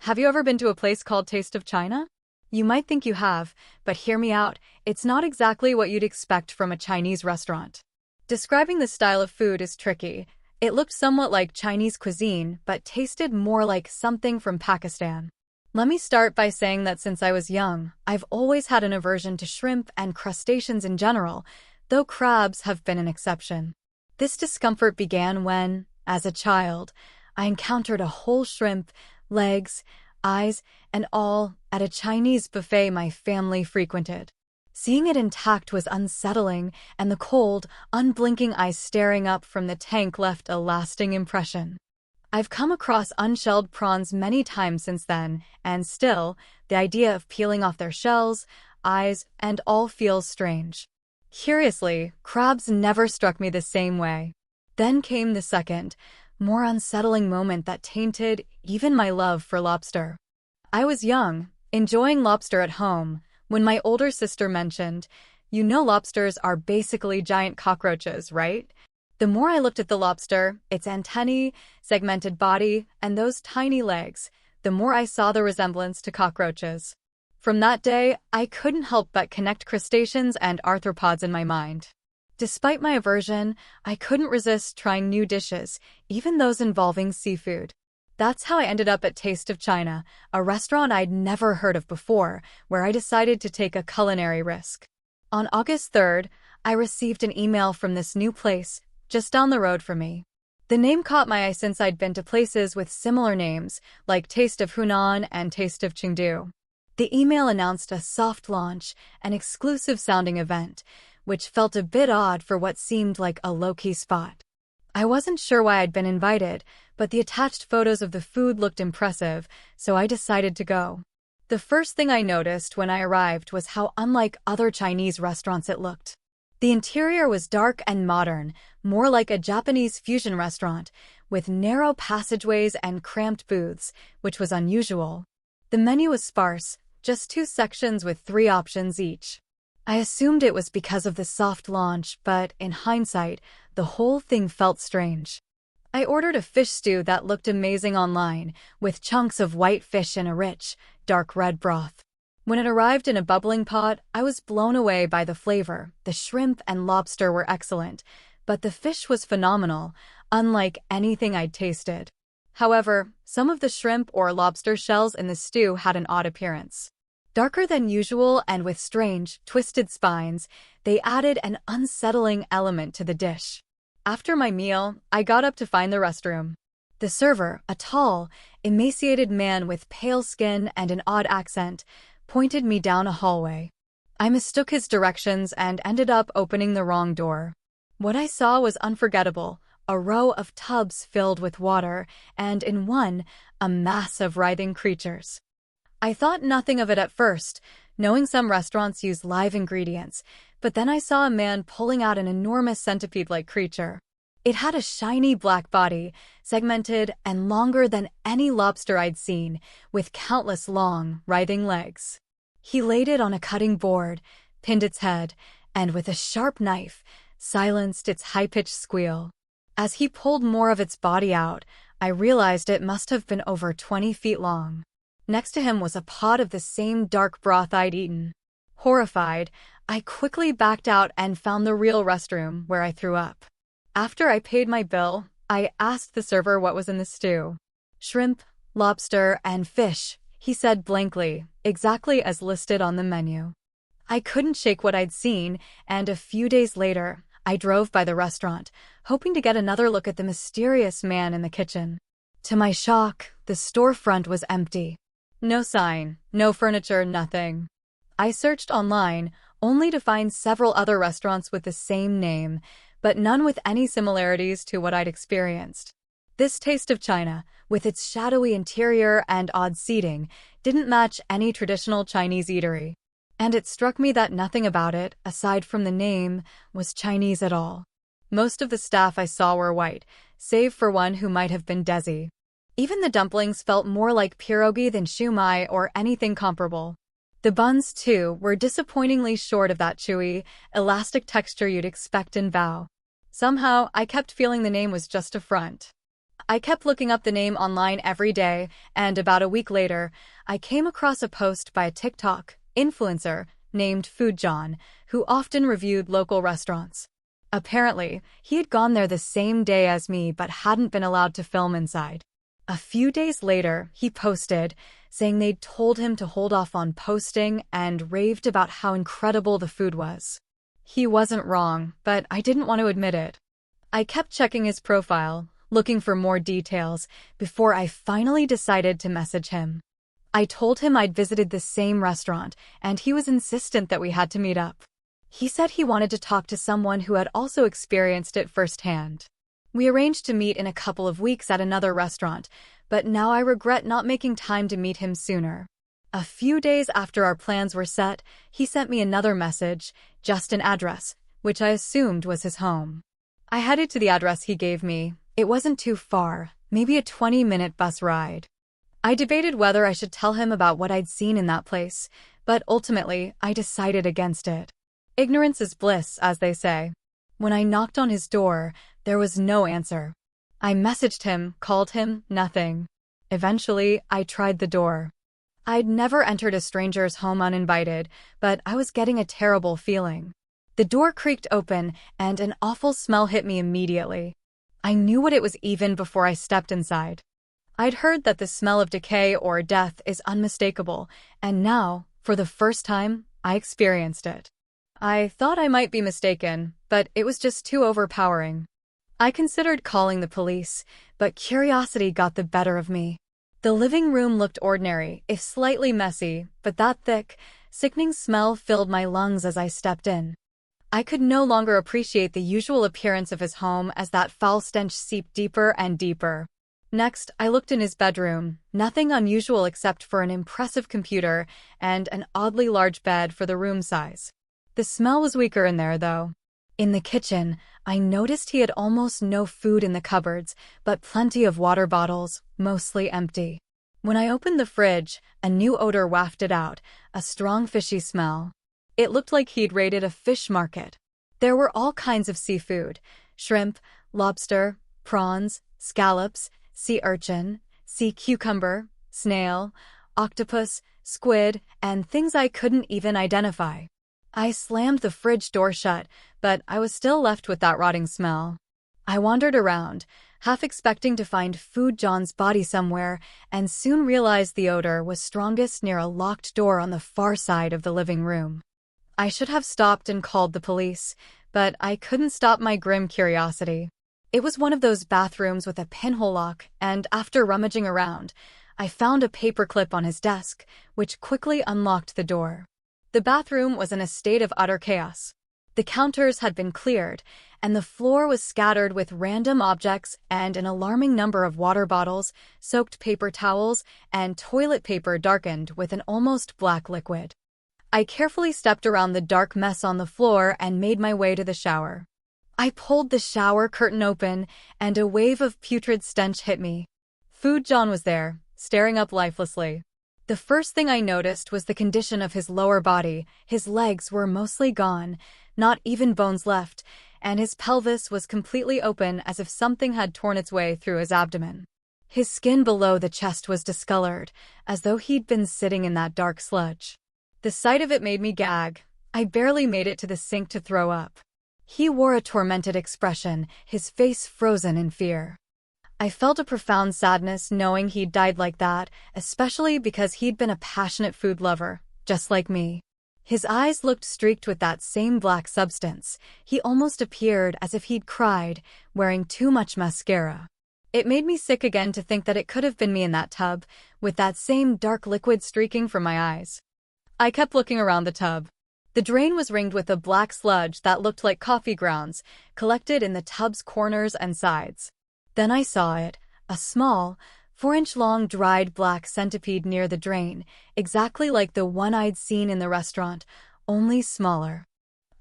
Have you ever been to a place called Taste of China? You might think you have, but hear me out, it's not exactly what you'd expect from a Chinese restaurant. Describing the style of food is tricky. It looked somewhat like Chinese cuisine, but tasted more like something from Pakistan. Let me start by saying that since I was young, I've always had an aversion to shrimp and crustaceans in general, though crabs have been an exception. This discomfort began when, as a child, I encountered a whole shrimp, legs, eyes, and all at a Chinese buffet my family frequented. Seeing it intact was unsettling, and the cold, unblinking eyes staring up from the tank left a lasting impression. I've come across unshelled prawns many times since then, and still, the idea of peeling off their shells, eyes, and all feels strange. Curiously, crabs never struck me the same way. Then came the second, more unsettling moment that tainted even my love for lobster. I was young, enjoying lobster at home, when my older sister mentioned, "You know lobsters are basically giant cockroaches, right?" The more I looked at the lobster, its antennae, segmented body, and those tiny legs, the more I saw the resemblance to cockroaches. From that day, I couldn't help but connect crustaceans and arthropods in my mind. Despite my aversion, I couldn't resist trying new dishes, even those involving seafood. That's how I ended up at Taste of China, a restaurant I'd never heard of before, where I decided to take a culinary risk. On August 3rd, I received an email from this new place, just down the road from me. The name caught my eye since I'd been to places with similar names, like Taste of Hunan and Taste of Chengdu. The email announced a soft launch, an exclusive-sounding event, which felt a bit odd for what seemed like a low-key spot. I wasn't sure why I'd been invited, but the attached photos of the food looked impressive, so I decided to go. The first thing I noticed when I arrived was how unlike other Chinese restaurants it looked. The interior was dark and modern, more like a Japanese fusion restaurant, with narrow passageways and cramped booths, which was unusual. The menu was sparse, just 2 sections with 3 options each. I assumed it was because of the soft launch, but in hindsight, the whole thing felt strange. I ordered a fish stew that looked amazing online, with chunks of white fish in a rich, dark red broth. When it arrived in a bubbling pot, I was blown away by the flavor. The shrimp and lobster were excellent, but the fish was phenomenal, unlike anything I'd tasted. However, some of the shrimp or lobster shells in the stew had an odd appearance. Darker than usual and with strange, twisted spines, they added an unsettling element to the dish. After my meal, I got up to find the restroom. The server, a tall, emaciated man with pale skin and an odd accent, pointed me down a hallway. I mistook his directions and ended up opening the wrong door. What I saw was unforgettable, a row of tubs filled with water, and in one, a mass of writhing creatures. I thought nothing of it at first, knowing some restaurants use live ingredients, but then I saw a man pulling out an enormous centipede-like creature. It had a shiny black body, segmented and longer than any lobster I'd seen, with countless long, writhing legs. He laid it on a cutting board, pinned its head, and with a sharp knife, silenced its high-pitched squeal. As he pulled more of its body out, I realized it must have been over 20 feet long. Next to him was a pot of the same dark broth I'd eaten. Horrified, I quickly backed out and found the real restroom, where I threw up. After I paid my bill, I asked the server what was in the stew. "Shrimp, lobster, and fish," he said blankly, exactly as listed on the menu. I couldn't shake what I'd seen, and a few days later, I drove by the restaurant, hoping to get another look at the mysterious man in the kitchen. To my shock, the storefront was empty. No sign, no furniture, nothing. I searched online, only to find several other restaurants with the same name, but none with any similarities to what I'd experienced. This Taste of China, with its shadowy interior and odd seating, didn't match any traditional Chinese eatery. And it struck me that nothing about it, aside from the name, was Chinese at all. Most of the staff I saw were white, save for one who might have been Desi. Even the dumplings felt more like pierogi than shumai or anything comparable. The buns, too, were disappointingly short of that chewy, elastic texture you'd expect in bao. Somehow, I kept feeling the name was just a front. I kept looking up the name online every day, and about a week later, I came across a post by a TikTok influencer named Food John, who often reviewed local restaurants. Apparently, he had gone there the same day as me but hadn't been allowed to film inside. A few days later, he posted, saying they'd told him to hold off on posting and raved about how incredible the food was. He wasn't wrong, but I didn't want to admit it. I kept checking his profile, looking for more details, before I finally decided to message him. I told him I'd visited the same restaurant, and he was insistent that we had to meet up. He said he wanted to talk to someone who had also experienced it firsthand. We arranged to meet in a couple of weeks at another restaurant, but now I regret not making time to meet him sooner. A few days after our plans were set, he sent me another message, just an address, which I assumed was his home. I headed to the address he gave me. It wasn't too far, maybe a 20-minute bus ride. I debated whether I should tell him about what I'd seen in that place, but ultimately, I decided against it. Ignorance is bliss, as they say. When I knocked on his door, there was no answer. I messaged him, called him, nothing. Eventually, I tried the door. I'd never entered a stranger's home uninvited, but I was getting a terrible feeling. The door creaked open, and an awful smell hit me immediately. I knew what it was even before I stepped inside. I'd heard that the smell of decay or death is unmistakable, and now, for the first time, I experienced it. I thought I might be mistaken, but it was just too overpowering. I considered calling the police, but curiosity got the better of me. The living room looked ordinary, if slightly messy, but that thick, sickening smell filled my lungs as I stepped in. I could no longer appreciate the usual appearance of his home as that foul stench seeped deeper and deeper. Next, I looked in his bedroom, nothing unusual except for an impressive computer and an oddly large bed for the room size. The smell was weaker in there, though. In the kitchen, I noticed he had almost no food in the cupboards, but plenty of water bottles, mostly empty. When I opened the fridge, a new odor wafted out, a strong fishy smell. It looked like he'd raided a fish market. There were all kinds of seafood: shrimp, lobster, prawns, scallops, sea urchin, sea cucumber, snail, octopus, squid, and things I couldn't even identify. I slammed the fridge door shut, but I was still left with that rotting smell. I wandered around, half expecting to find Food John's body somewhere, and soon realized the odor was strongest near a locked door on the far side of the living room. I should have stopped and called the police, but I couldn't stop my grim curiosity. It was one of those bathrooms with a pinhole lock, and after rummaging around, I found a paperclip on his desk, which quickly unlocked the door. The bathroom was in a state of utter chaos. The counters had been cleared, and the floor was scattered with random objects and an alarming number of water bottles, soaked paper towels, and toilet paper darkened with an almost black liquid. I carefully stepped around the dark mess on the floor and made my way to the shower. I pulled the shower curtain open, and a wave of putrid stench hit me. Food John was there, staring up lifelessly. The first thing I noticed was the condition of his lower body. His legs were mostly gone, not even bones left, and his pelvis was completely open as if something had torn its way through his abdomen. His skin below the chest was discolored, as though he'd been sitting in that dark sludge. The sight of it made me gag. I barely made it to the sink to throw up. He wore a tormented expression, his face frozen in fear. I felt a profound sadness knowing he'd died like that, especially because he'd been a passionate food lover, just like me. His eyes looked streaked with that same black substance. He almost appeared as if he'd cried, wearing too much mascara. It made me sick again to think that it could have been me in that tub, with that same dark liquid streaking from my eyes. I kept looking around the tub. The drain was ringed with a black sludge that looked like coffee grounds, collected in the tub's corners and sides. Then I saw it, a small, 4-inch-long dried black centipede near the drain, exactly like the one I'd seen in the restaurant, only smaller.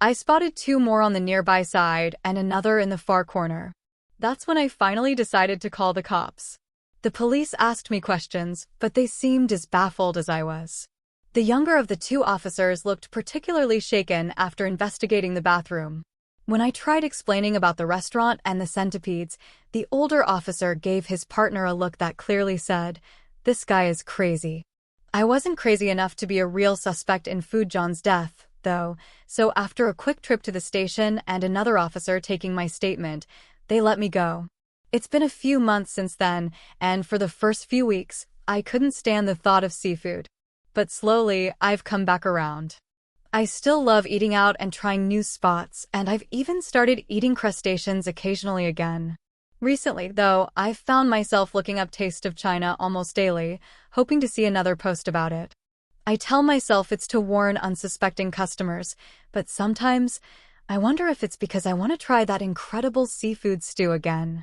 I spotted 2 more on the nearby side and another in the far corner. That's when I finally decided to call the cops. The police asked me questions, but they seemed as baffled as I was. The younger of the 2 officers looked particularly shaken after investigating the bathroom. When I tried explaining about the restaurant and the centipedes, the older officer gave his partner a look that clearly said, "This guy is crazy." I wasn't crazy enough to be a real suspect in Food John's death, though, so after a quick trip to the station and another officer taking my statement, they let me go. It's been a few months since then, and for the first few weeks, I couldn't stand the thought of seafood. But slowly, I've come back around. I still love eating out and trying new spots, and I've even started eating crustaceans occasionally again. Recently, though, I've found myself looking up Taste of China almost daily, hoping to see another post about it. I tell myself it's to warn unsuspecting customers, but sometimes I wonder if it's because I want to try that incredible seafood stew again.